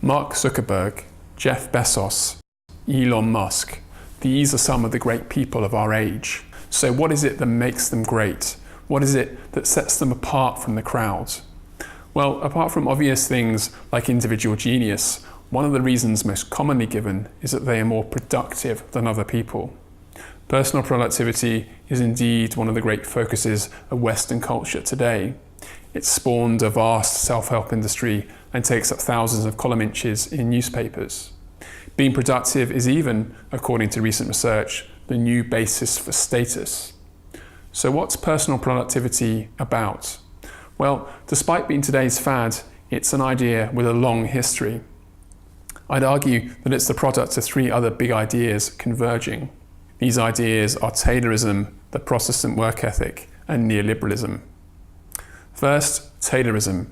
Mark Zuckerberg, Jeff Bezos, Elon Musk, these are some of the great people of our age. So what is it that makes them great? What is it that sets them apart from the crowd? Well, apart from obvious things like individual genius, one of the reasons most commonly given is that they are more productive than other people. Personal productivity is indeed one of the great focuses of Western culture today. It's spawned a vast self-help industry and takes up thousands of column inches in newspapers. Being productive is even, according to recent research, the new basis for status. So what's personal productivity about? Well, despite being today's fad, it's an idea with a long history. I'd argue that it's the product of three other big ideas converging. These ideas are Taylorism, the Protestant work ethic, and Neoliberalism. First, Taylorism.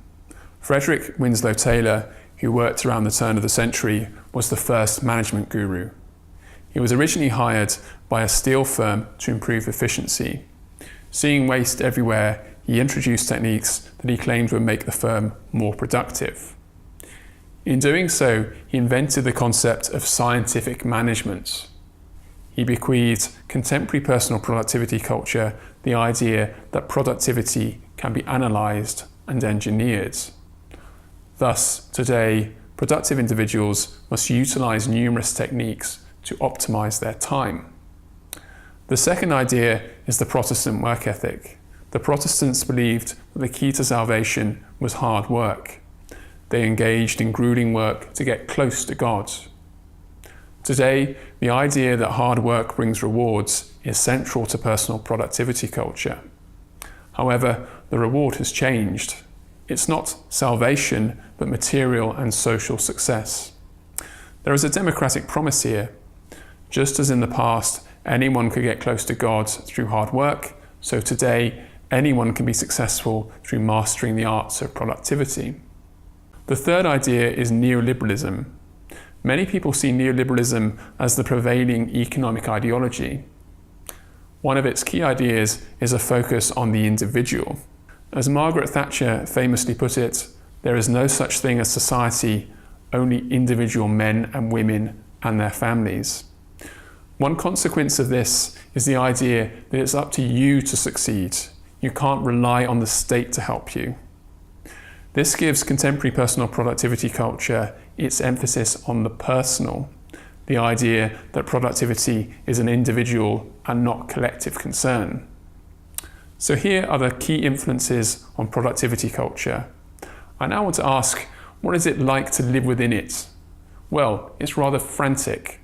Frederick Winslow Taylor, who worked around the turn of the century, was the first management guru. He was originally hired by a steel firm to improve efficiency. Seeing waste everywhere, he introduced techniques that he claimed would make the firm more productive. In doing so, he invented the concept of scientific management. He bequeathed contemporary personal productivity culture the idea that productivity can be analysed and engineered. Thus, today, productive individuals must utilise numerous techniques to optimise their time. The second idea is the Protestant work ethic. The Protestants believed that the key to salvation was hard work. They engaged in grueling work to get close to God. Today, the idea that hard work brings rewards is central to personal productivity culture. However, the reward has changed. It's not salvation, but material and social success. There is a democratic promise here. Just as in the past, anyone could get close to God through hard work, so today, anyone can be successful through mastering the arts of productivity. The third idea is neoliberalism. Many people see neoliberalism as the prevailing economic ideology. One of its key ideas is a focus on the individual. As Margaret Thatcher famously put it, there is no such thing as society, only individual men and women and their families. One consequence of this is the idea that it's up to you to succeed. You can't rely on the state to help you. This gives contemporary personal productivity culture its emphasis on the personal, the idea that productivity is an individual and not collective concern. So here are the key influences on productivity culture. I now want to ask, what is it like to live within it? Well, it's rather frantic.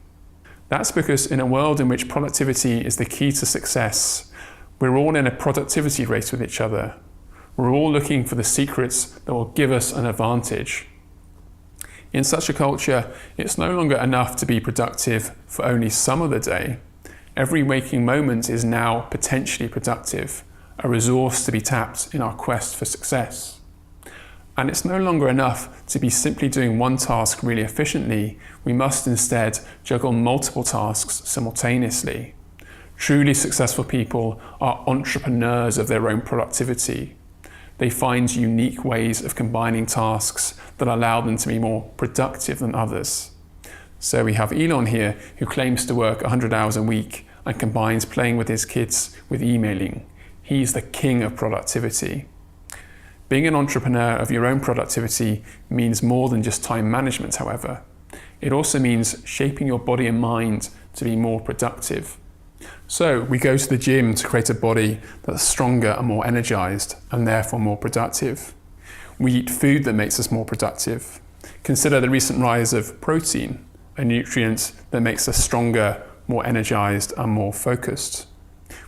That's because in a world in which productivity is the key to success, we're all in a productivity race with each other. We're all looking for the secrets that will give us an advantage. In such a culture, it's no longer enough to be productive for only some of the day. Every waking moment is now potentially productive, a resource to be tapped in our quest for success. And it's no longer enough to be simply doing one task really efficiently. We must instead juggle multiple tasks simultaneously. Truly successful people are entrepreneurs of their own productivity. They find unique ways of combining tasks that allow them to be more productive than others. So we have Elon here, who claims to work 100 hours a week and combines playing with his kids with emailing. He's the king of productivity. Being an entrepreneur of your own productivity means more than just time management, however. It also means shaping your body and mind to be more productive. So we go to the gym to create a body that's stronger and more energized and therefore more productive. We eat food that makes us more productive. Consider the recent rise of protein, a nutrient that makes us stronger, more energized and more focused.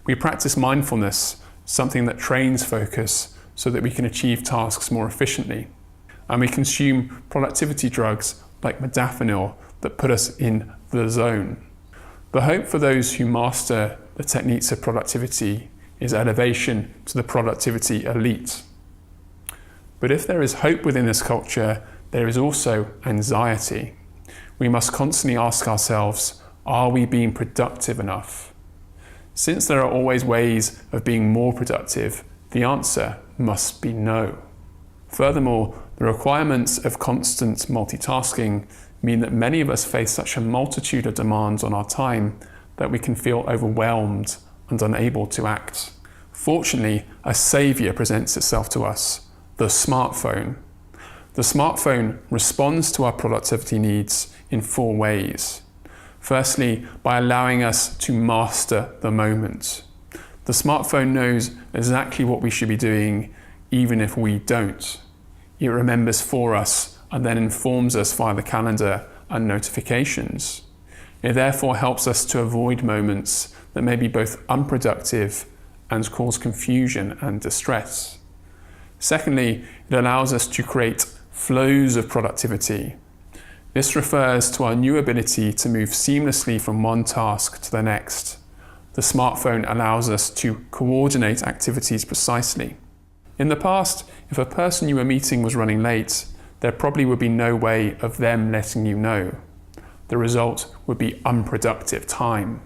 We practice mindfulness, something that trains focus so that we can achieve tasks more efficiently. And we consume productivity drugs like modafinil that put us in the zone. The hope for those who master the techniques of productivity is elevation to the productivity elite. But if there is hope within this culture, there is also anxiety. We must constantly ask ourselves, are we being productive enough? Since there are always ways of being more productive, the answer must be no. Furthermore, The requirements of constant multitasking mean that many of us face such a multitude of demands on our time that we can feel overwhelmed and unable to act. Fortunately, a saviour presents itself to us, the smartphone. The smartphone responds to our productivity needs in 4 ways. Firstly, by allowing us to master the moment. The smartphone knows exactly what we should be doing, even if we don't. It remembers for us and then informs us via the calendar and notifications. It therefore helps us to avoid moments that may be both unproductive and cause confusion and distress. Secondly, it allows us to create flows of productivity. This refers to our new ability to move seamlessly from one task to the next. The smartphone allows us to coordinate activities precisely. In the past, if a person you were meeting was running late, there probably would be no way of them letting you know. The result would be unproductive time.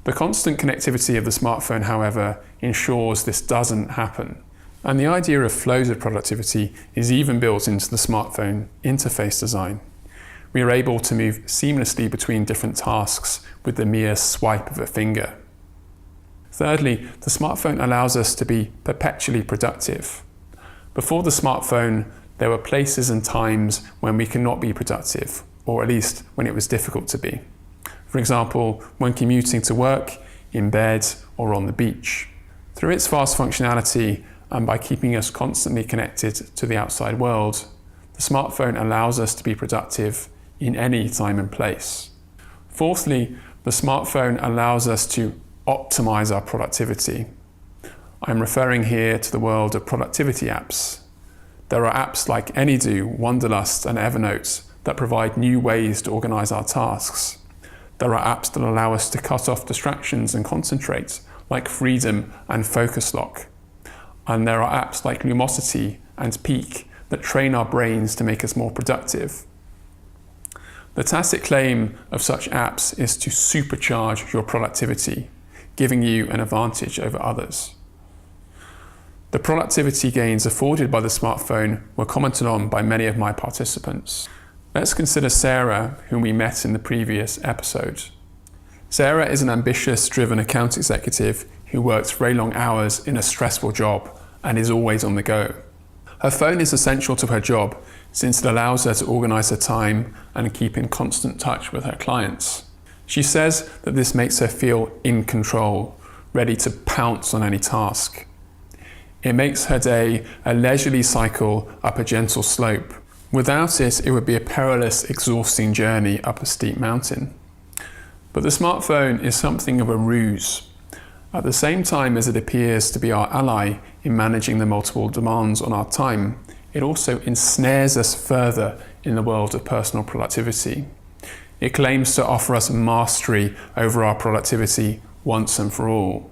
The constant connectivity of the smartphone, however, ensures this doesn't happen. And the idea of flows of productivity is even built into the smartphone interface design. We are able to move seamlessly between different tasks with the mere swipe of a finger. Thirdly, the smartphone allows us to be perpetually productive. Before the smartphone, there were places and times when we cannot be productive, or at least when it was difficult to be. For example, when commuting to work, in bed, or on the beach. Through its vast functionality, and by keeping us constantly connected to the outside world, the smartphone allows us to be productive in any time and place. Fourthly, the smartphone allows us to optimize our productivity. I'm referring here to the world of productivity apps. There are apps like AnyDo, Wanderlust, and Evernote that provide new ways to organize our tasks. There are apps that allow us to cut off distractions and concentrate, like Freedom and Focus Lock. And there are apps like Lumosity and Peak that train our brains to make us more productive. The tacit claim of such apps is to supercharge your productivity, giving you an advantage over others. The productivity gains afforded by the smartphone were commented on by many of my participants. Let's consider Sarah, whom we met in the previous episode. Sarah is an ambitious, driven account executive who works very long hours in a stressful job and is always on the go. Her phone is essential to her job since it allows her to organise her time and keep in constant touch with her clients. She says that this makes her feel in control, ready to pounce on any task. It makes her day a leisurely cycle up a gentle slope. Without it, it would be a perilous, exhausting journey up a steep mountain. But the smartphone is something of a ruse. At the same time as it appears to be our ally in managing the multiple demands on our time, it also ensnares us further in the world of personal productivity. It claims to offer us mastery over our productivity once and for all,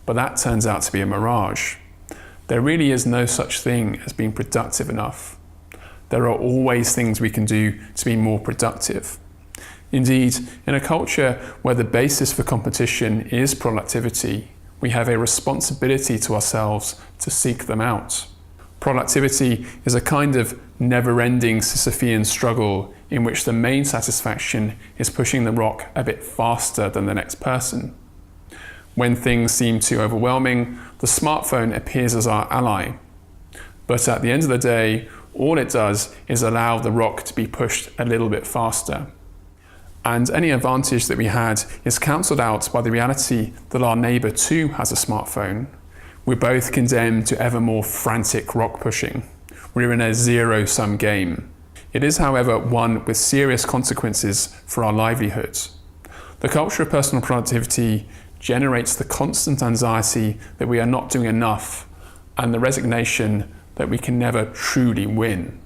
but that turns out to be a mirage. There really is no such thing as being productive enough. There are always things we can do to be more productive. Indeed, in a culture where the basis for competition is productivity, we have a responsibility to ourselves to seek them out. Productivity is a kind of never-ending Sispyhean struggle in which the main satisfaction is pushing the rock a bit faster than the next person. When things seem too overwhelming, the smartphone appears as our ally. But at the end of the day, all it does is allow the rock to be pushed a little bit faster. And any advantage that we had is cancelled out by the reality that our neighbour too has a smartphone. We're both condemned to ever more frantic rock pushing. We're in a zero-sum game. It is, however, one with serious consequences for our livelihoods. The culture of personal productivity generates the constant anxiety that we are not doing enough and the resignation that we can never truly win.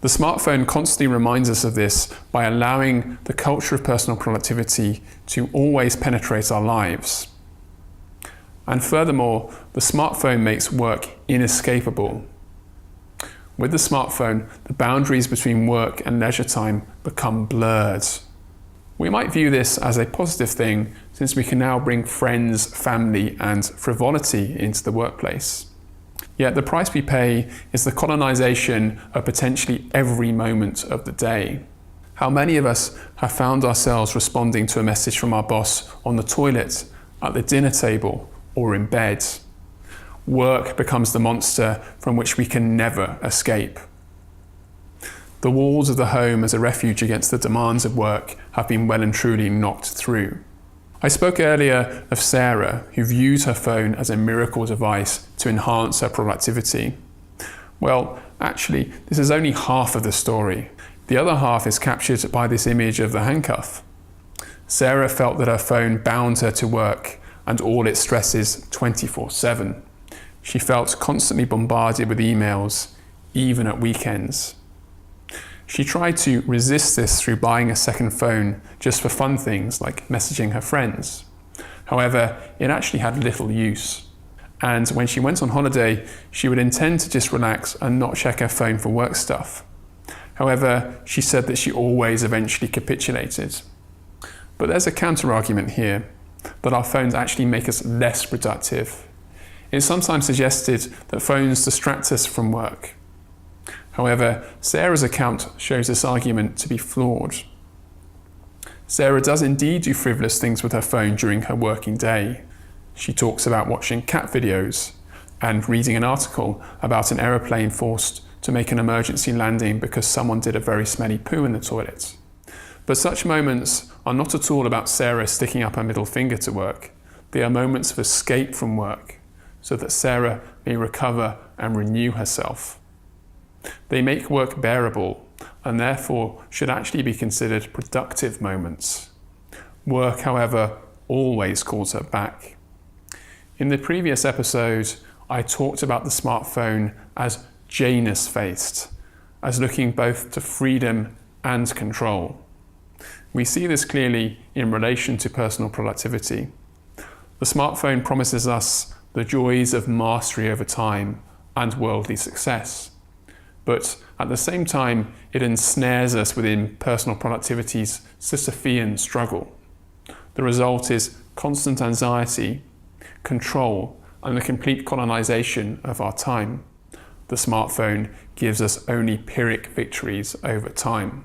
The smartphone constantly reminds us of this by allowing the culture of personal productivity to always penetrate our lives. And furthermore, the smartphone makes work inescapable. With the smartphone, the boundaries between work and leisure time become blurred. We might view this as a positive thing since we can now bring friends, family, and frivolity into the workplace. Yet the price we pay is the colonisation of potentially every moment of the day. How many of us have found ourselves responding to a message from our boss on the toilet, at the dinner table, or in bed? Work becomes the monster from which we can never escape. The walls of the home as a refuge against the demands of work have been well and truly knocked through. I spoke earlier of Sarah, who views her phone as a miracle device to enhance her productivity. Well, actually, this is only half of the story. The other half is captured by this image of the handcuff. Sarah felt that her phone bound her to work and all its stresses 24/7. She felt constantly bombarded with emails, even at weekends. She tried to resist this through buying a second phone just for fun things like messaging her friends. However, it actually had little use. And when she went on holiday, she would intend to just relax and not check her phone for work stuff. However, she said that she always eventually capitulated. But there's a counter-argument here, that our phones actually make us less productive. It's sometimes suggested that phones distract us from work. However, Sarah's account shows this argument to be flawed. Sarah does indeed do frivolous things with her phone during her working day. She talks about watching cat videos and reading an article about an aeroplane forced to make an emergency landing because someone did a very smelly poo in the toilet. But such moments are not at all about Sarah sticking up her middle finger to work. They are moments of escape from work, so that Sarah may recover and renew herself. They make work bearable and therefore should actually be considered productive moments. Work, however, always calls her back. In the previous episode, I talked about the smartphone as Janus-faced, as looking both to freedom and control. We see this clearly in relation to personal productivity. The smartphone promises us the joys of mastery over time and worldly success. But at the same time, it ensnares us within personal productivity's Sispyhean struggle. The result is constant anxiety, control, and the complete colonisation of our time. The smartphone gives us only Pyrrhic victories over time.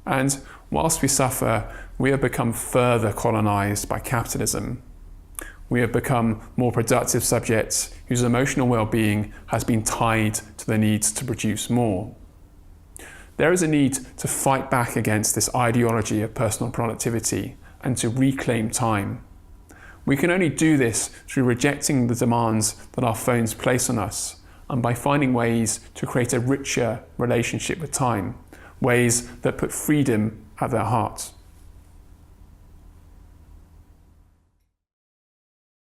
And whilst we suffer, we have become further colonised by capitalism. We have become more productive subjects whose emotional well-being has been tied to the need to produce more. There is a need to fight back against this ideology of personal productivity and to reclaim time. We can only do this through rejecting the demands that our phones place on us and by finding ways to create a richer relationship with time, ways that put freedom at their heart.